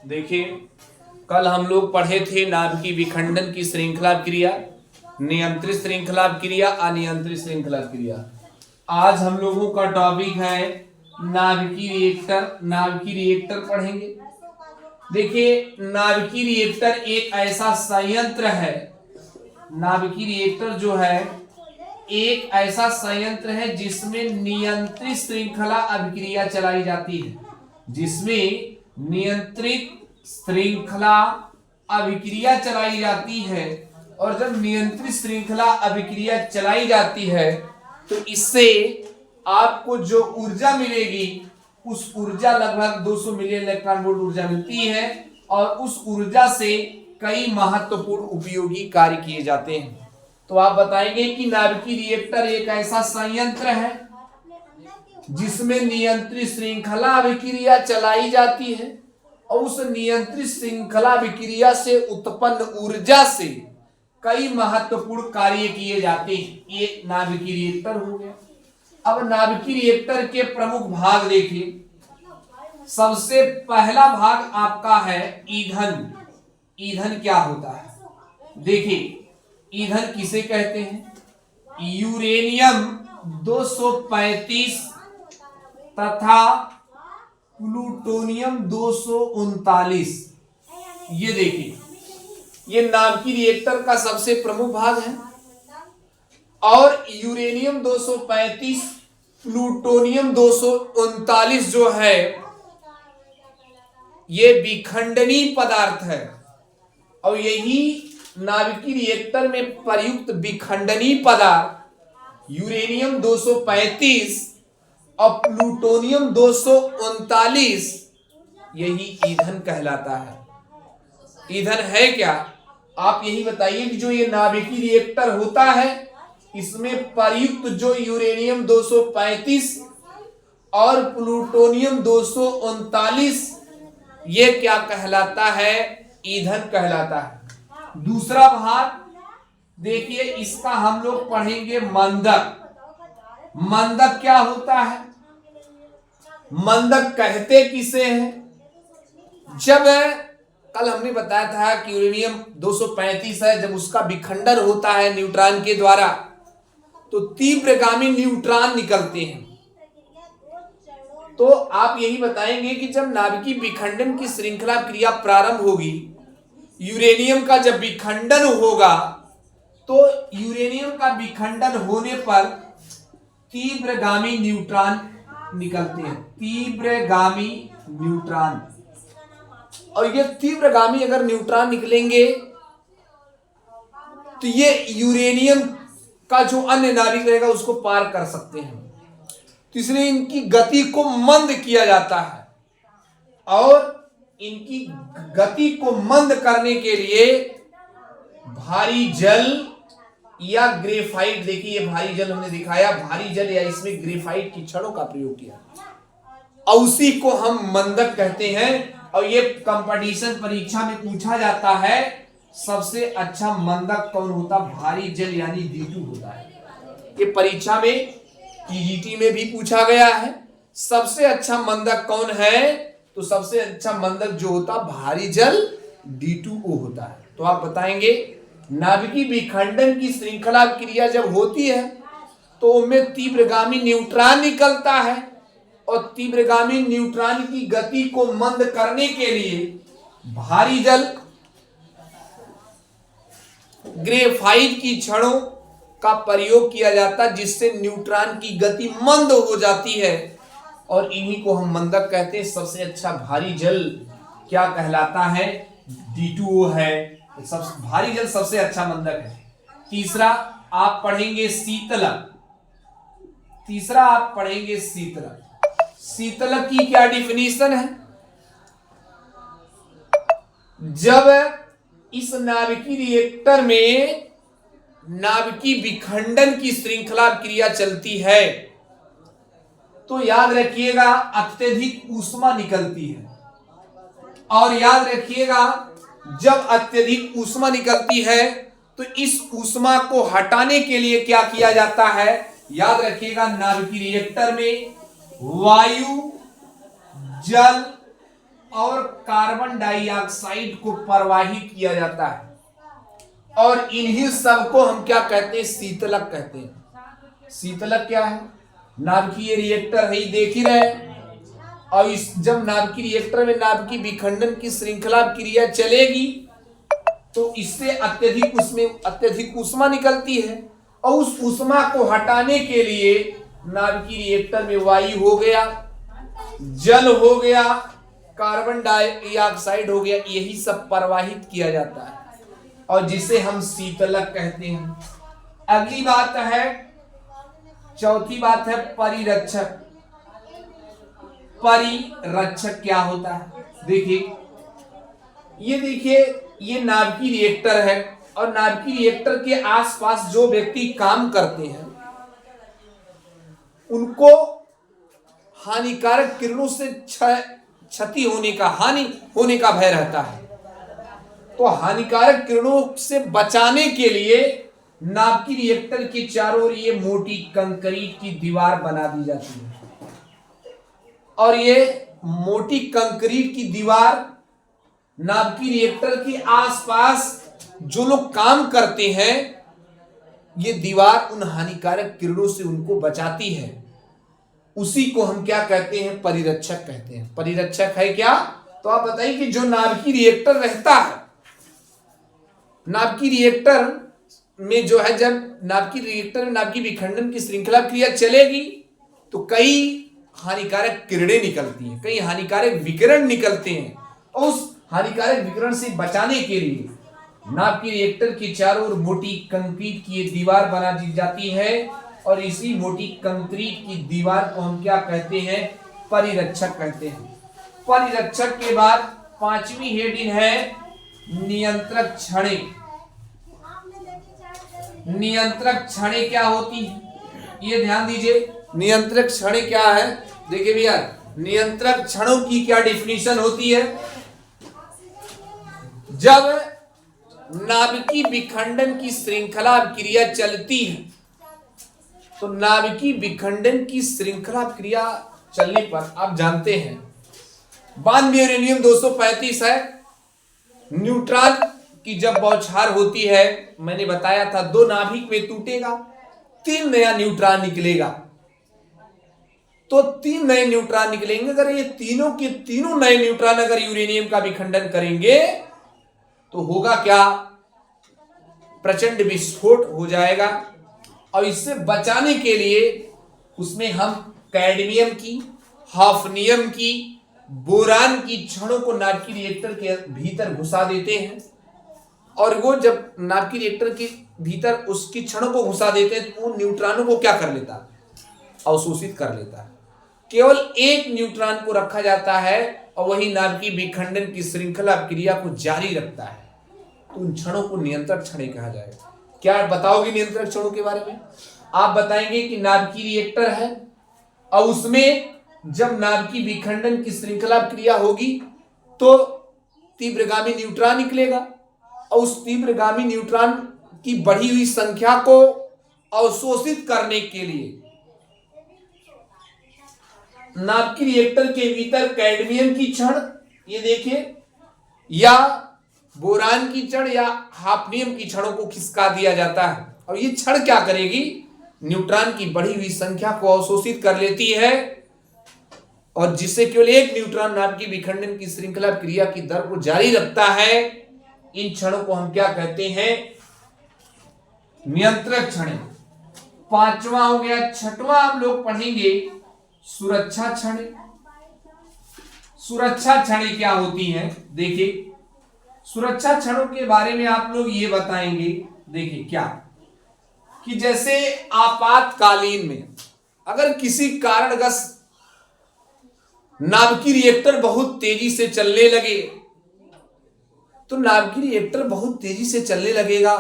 देखिए, कल हम लोग पढ़े थे नाभिकीय विखंडन की श्रृंखला क्रिया, नियंत्रित श्रृंखला क्रिया, अनियंत्रित श्रृंखला क्रिया। आज हम लोगों का टॉपिक है नाभिकीय रिएक्टर। नाभिकीय रिएक्टर पढ़ेंगे। देखिए, नाभिकीय रिएक्टर एक ऐसा संयंत्र है, नाभिकीय रिएक्टर जो है एक ऐसा संयंत्र है जिसमें नियंत्रित श्रृंखला अभिक्रिया चलाई जाती है, जिसमें नियंत्रित श्रृंखला अभिक्रिया चलाई जाती है। और जब नियंत्रित श्रृंखला अभिक्रिया चलाई जाती है तो इससे आपको जो ऊर्जा मिलेगी उस ऊर्जा लगभग 200 मिलियन इलेक्ट्रॉन वोल्ट ऊर्जा मिलती है, और उस ऊर्जा से कई महत्वपूर्ण उपयोगी कार्य किए जाते हैं। तो आप बताएंगे कि नाभिकीय रिएक्टर एक ऐसा संयंत्र है जिसमें नियंत्रित श्रृंखला अभिक्रिया चलाई जाती है, और उस नियंत्रित श्रृंखला अभिक्रिया से उत्पन्न ऊर्जा से कई महत्वपूर्ण कार्य किए जाते हैं। ये नाभिकीय रिएक्टर हो गया। अब नाभिकीय रिएक्टर के प्रमुख भाग देखिए। सबसे पहला भाग आपका है ईंधन। ईंधन क्या होता है? देखिए, ईंधन किसे कहते हैं? यूरेनियम 235 तथा प्लूटोनियम 239। ये देखिए, ये नाभिकीय रिएक्टर का सबसे प्रमुख भाग है। और यूरेनियम 235 प्लूटोनियम 239 जो है ये विखंडनीय पदार्थ है, और यही नाभिकीय रिएक्टर में प्रयुक्त विखंडनीय पदार्थ यूरेनियम 235 और प्लूटोनियम 239 यही ईंधन कहलाता है। ईंधन है क्या? आप यही बताइए कि जो ये नाभिकीय रिएक्टर होता है इसमें प्रयुक्त जो यूरेनियम 235 और प्लूटोनियम 239 ये क्या कहलाता है? ईंधन कहलाता है। दूसरा भाग देखिए, इसका हम लोग पढ़ेंगे मंदक। मंदक क्या होता है? मंदक कहते किसे हैं? जब कल हमने बताया था कि यूरेनियम 235 है, जब उसका विखंडन होता है न्यूट्रॉन के द्वारा तो तीव्रगामी न्यूट्रॉन निकलते हैं। तो आप यही बताएंगे कि जब नाभिकीय विखंडन की श्रृंखला क्रिया प्रारंभ होगी, यूरेनियम का जब विखंडन होगा तो यूरेनियम का विखंडन होने पर तीव्रगामी न्यूट्रॉन निकलते हैं। तीव्रगामी न्यूट्रॉन। और ये तीव्रगामी अगर न्यूट्रॉन निकलेंगे तो ये यूरेनियम का जो अन्य नाभिक रहेगा उसको पार कर सकते हैं। तो इसलिए इनकी गति को मंद किया जाता है, और इनकी गति को मंद करने के लिए भारी जल या ग्रेफाइट, देखिए ये भारी जल हमने दिखाया, भारी जल या इसमें ग्रेफाइट की छड़ों का प्रयोग किया, और उसी को हम मंदक कहते हैं। और ये कंपटीशन परीक्षा में पूछा जाता है सबसे अच्छा मंदक कौन होता? भारी जल यानी D2 होता है। ये परीक्षा में TGT में भी पूछा गया है सबसे अच्छा मंदक कौन है, तो सबसे अच्छा मंदक जो होता भारी जल D2O होता है। तो आप बताएंगे नाभिकीय विखंडन की श्रृंखला क्रिया जब होती है तो उनमें तीव्रगामी न्यूट्रॉन निकलता है, और तीव्रगामी न्यूट्रॉन की गति को मंद करने के लिए भारी जल ग्रेफाइट की छड़ों का प्रयोग किया जाता है, जिससे न्यूट्रॉन की गति मंद हो जाती है, और इन्हीं को हम मंदक कहते हैं। सबसे अच्छा भारी जल क्या कहलाता है? D2O है। भारी जल सबसे अच्छा मंदक है। तीसरा आप पढ़ेंगे शीतलक। तीसरा आप पढ़ेंगे शीतलक। शीतलक की क्या डिफिनीशन है? जब इस नाभिकीय रिएक्टर में नाभिकीय विखंडन की श्रृंखला क्रिया चलती है तो याद रखिएगा अत्यधिक ऊष्मा निकलती है, और याद रखिएगा जब अत्यधिक ऊष्मा निकलती है तो इस ऊष्मा को हटाने के लिए क्या किया जाता है? याद रखिएगा नाभिकीय रिएक्टर में वायु, जल और कार्बन डाइऑक्साइड को प्रवाहित किया जाता है। और इन्हीं सबको हम क्या कहते हैं? शीतलक कहते हैं। शीतलक क्या है? नाभिकीय रिएक्टर है, देख ही रहे हैं। और जब नाभिकीय रिएक्टर में नाभिकीय विखंडन की श्रृंखला क्रिया चलेगी तो इससे अत्यधिक ऊष्मा निकलती है। और उस ऊष्मा को हटाने के लिए नाभिकीय रिएक्टर में वायु हो गया, जल हो गया, कार्बन डाइऑक्साइड हो गया, यही सब प्रवाहित किया जाता है और जिसे हम शीतलक कहते हैं। अगली बात है, चौथी बात है परिरक्षक। परिरक्षक क्या होता है? देखिए ये नाभिकीय रिएक्टर है और नाभिकीय रिएक्टर के आसपास जो व्यक्ति काम करते हैं उनको हानिकारक किरणों से हानि होने का भय रहता है। तो हानिकारक किरणों से बचाने के लिए नाभिकीय रिएक्टर के चारों ओर ये मोटी कंक्रीट की दीवार बना दी जाती है। और ये मोटी कंक्रीट की दीवार नाभिकीय रिएक्टर के आसपास जो लोग काम करते हैं, ये दीवार उन हानिकारक किरणों से उनको बचाती है। उसी को हम क्या कहते हैं? परिरक्षक कहते हैं। परिरक्षक है क्या? तो आप बताइए कि जो नाभिकीय रिएक्टर रहता है, नाभिकीय रिएक्टर में जो है, जब नाभिकीय रिएक्टर में नाभिकीय विखंडन की श्रृंखला क्रिया चलेगी तो कई हानिकारक किरणें निकलती हैं, कई हानिकारक विकिरण निकलते हैं। और उस हानिकारक विकिरण से बचाने के लिए नाभिकीय रिएक्टर के चारों ओर मोटी कंक्रीट की दीवार बना दी जाती है और इसी मोटी कंक्रीट की दीवार को हम क्या कहते हैं? परिरक्षक कहते हैं। परिरक्षक के बाद पांचवी हेडिंग है नियंत्रक छड़ें। नियंत्रक छड़ें क्या होती है? ये ध्यान दीजिए, नियंत्रक छड़ें क्या है? देखिए भैया, नियंत्रक क्षणों की क्या डिफिनीशन होती है? जब नाभिकीय विखंडन की श्रृंखला क्रिया चलती है तो नाभिकीय विखंडन की श्रृंखला क्रिया चलने पर आप जानते हैं 92 यूरेनियम 235 है। न्यूट्रॉन की जब बौछार होती है, मैंने बताया था 2 नाभिक में टूटेगा, 3 नया न्यूट्रॉन निकलेगा। तो 3 नए न्यूट्रॉन निकलेंगे। अगर ये तीनों के तीनों नए न्यूट्रॉन अगर यूरेनियम का विखंडन करेंगे तो होगा क्या? प्रचंड विस्फोट हो जाएगा। और इससे बचाने के लिए उसमें हम कैडमियम की, हाफनियम की, बोरान की छड़ों को नाभिकीय रिएक्टर के भीतर घुसा देते हैं। और वो जब नाभिकीय रिएक्टर के भीतर उसकी छड़ों को घुसा देते हैं तो उन न्यूट्रॉनों को क्या कर लेता है? अवशोषित कर लेता है। केवल एक न्यूट्रॉन को रखा जाता है और वही नाभिकीय विखंडन की श्रृंखला क्रिया को जारी रखता है। तो उन क्षणों को नियंत्रक क्षण कहा जाएगा। क्या बताओगे नियंत्रक क्षणों के बारे में? आप बताएंगे कि नाभिकीय रिएक्टर है और उसमें जब नाभिकीय विखंडन की श्रृंखला क्रिया होगी तो तीव्रगामी न्यूट्रॉन निकलेगा और उस तीव्रगामी न्यूट्रॉन की बढ़ी हुई संख्या को अवशोषित करने के लिए नाभिकीय रिएक्टर के भीतर कैडमियम की छड़, ये देखिए, या बोरान की छड़ या हाफनियम की छड़ों को खिसका दिया जाता है। और ये छड़ क्या करेगी? न्यूट्रॉन की बढ़ी हुई संख्या को अवशोषित कर लेती है और जिससे केवल एक न्यूट्रॉन नाभिकीय विखंडन की श्रृंखला क्रिया की दर को जारी रखता है। इन क्षणों को हम क्या कहते हैं? नियंत्रक क्षण। पांचवा हो गया। छठवां हम लोग पढ़ेंगे सुरक्षा क्षण। सुरक्षा क्षण क्या होती है? देखिए, सुरक्षा क्षणों के बारे में आप लोग ये बताएंगे। देखिए क्या कि जैसे आपातकालीन में अगर किसी कारणवश नाभिकीय रिएक्टर बहुत तेजी से चलने लगे तो नाभिकीय रिएक्टर बहुत तेजी से चलने लगेगा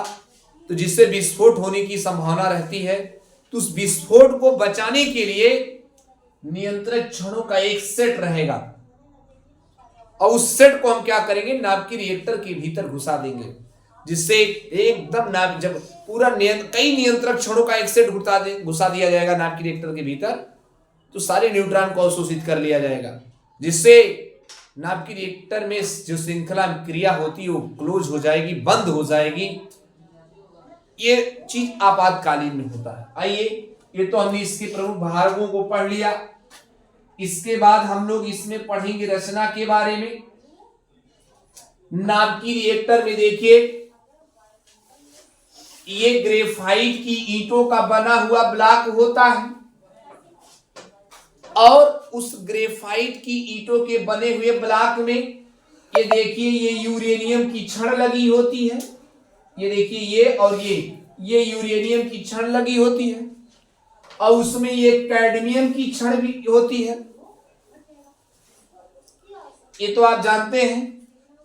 तो जिससे विस्फोट होने की संभावना रहती है। तो उस विस्फोट को बचाने के लिए नियंत्रक क्षणों का एक सेट रहेगा और उस सेट को हम क्या करेंगे? नाभिकीय रिएक्टर के भीतर घुसा देंगे जिससे एकदम जब पूरा कई नियंत्रक क्षणों का एक सेट घुसा दिया जाएगा नाभिकीय रिएक्टर के भीतर तो सारे न्यूट्रॉन को अवशोषित कर लिया जाएगा जिससे नाभिकीय रिएक्टर में जो श्रृंखला क्रिया होती है वो क्लोज हो जाएगी, बंद हो जाएगी। ये चीज आपातकालीन में होता है। आइए, ये तो हमने इसके प्रमुख भागों को पढ़ लिया। इसके बाद हम लोग इसमें पढ़ेंगे रचना के बारे में। नाभिकीय रिएक्टर में देखिए, ये ग्रेफाइट की ईंटों का बना हुआ ब्लॉक होता है और उस ग्रेफाइट की ईंटों के बने हुए ब्लॉक में ये देखिए, ये यूरेनियम की छड़ लगी होती है। ये देखिए, ये और ये यूरेनियम की छड़ लगी होती है और उसमें ये कैडमियम की छड़ भी होती है। ये तो आप जानते हैं।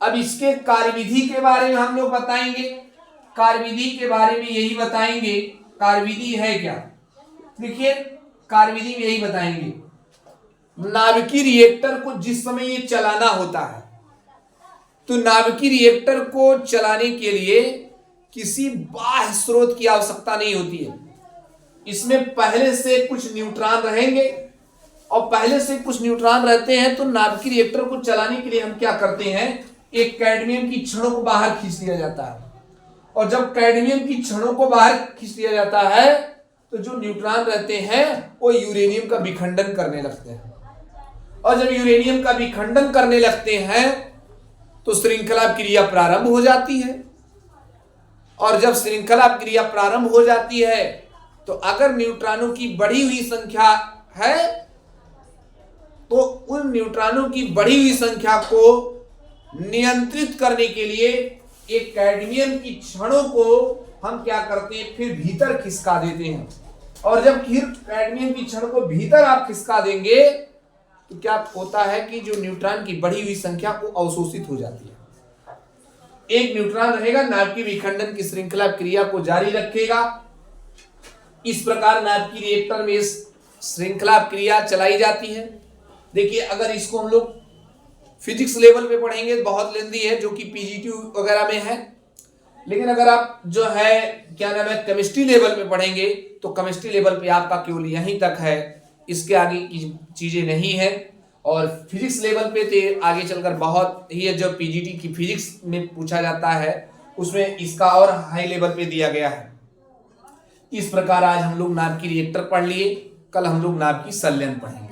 अब इसके कार्यविधि के बारे में हम लोग बताएंगे। कार्यविधि के बारे में यही बताएंगे, कार्यविधि है क्या। देखिए, कार्यविधि में यही बताएंगे। नाभिकीय रिएक्टर को जिस समय ये चलाना होता है, तो नाभिकीय रिएक्टर को चलाने के लिए किसी बाह्य स्रोत की आवश्यकता नहीं होती है। इसमें पहले से कुछ न्यूट्रॉन रहेंगे और पहले से कुछ न्यूट्रॉन रहते हैं, तो नाभिकीय रिएक्टर को चलाने के लिए हम क्या करते हैं, एक कैडमियम की छड़ों को बाहर खींच लिया जाता है और जब कैडमियम की छड़ों को बाहर खींच लिया जाता है तो जो न्यूट्रॉन रहते हैं वो यूरेनियम का विखंडन करने लगते हैं और जब यूरेनियम का विखंडन करने लगते हैं तो श्रृंखला क्रिया प्रारंभ हो जाती है। और जब श्रृंखला क्रिया प्रारंभ हो जाती है तो अगर न्यूट्रॉनों की बढ़ी हुई संख्या है तो उन न्यूट्रॉनों की बढ़ी हुई संख्या को नियंत्रित करने के लिए एक कैडमियम की छड़ों को हम क्या करते हैं, फिर भीतर खिसका देते हैं। और जब फिर कैडमियम की छड़ को भीतर आप खिसका देंगे तो क्या होता है कि जो न्यूट्रॉन की बढ़ी हुई संख्या वो अवशोषित हो जाती है। एक न्यूट्रॉन रहेगा, नाभिकीय विखंडन की श्रृंखला क्रिया को जारी रखेगा। इस प्रकार नाभिकीय रिएक्टर में श्रृंखला क्रिया चलाई जाती है। देखिए, अगर इसको हम लोग फिजिक्स लेवल पे पढ़ेंगे तो बहुत लेंदी है, जो कि पीजीटी वगैरह में है। लेकिन अगर आप जो है क्या नाम है केमिस्ट्री लेवल पे पढ़ेंगे तो केमिस्ट्री लेवल पे आपका केवल यहीं तक है, इसके आगे की चीजें नहीं है। और फिजिक्स लेवल पे तो आगे चलकर बहुत ही है, जो पीजीटी की फिजिक्स में पूछा जाता है उसमें इसका और हाई लेवल पे दिया गया है। इस प्रकार आज हम लोग नाभिकीय रिएक्टर पढ़ लिए, कल हम लोग नाभिकीय संलयन पढ़ेंगे।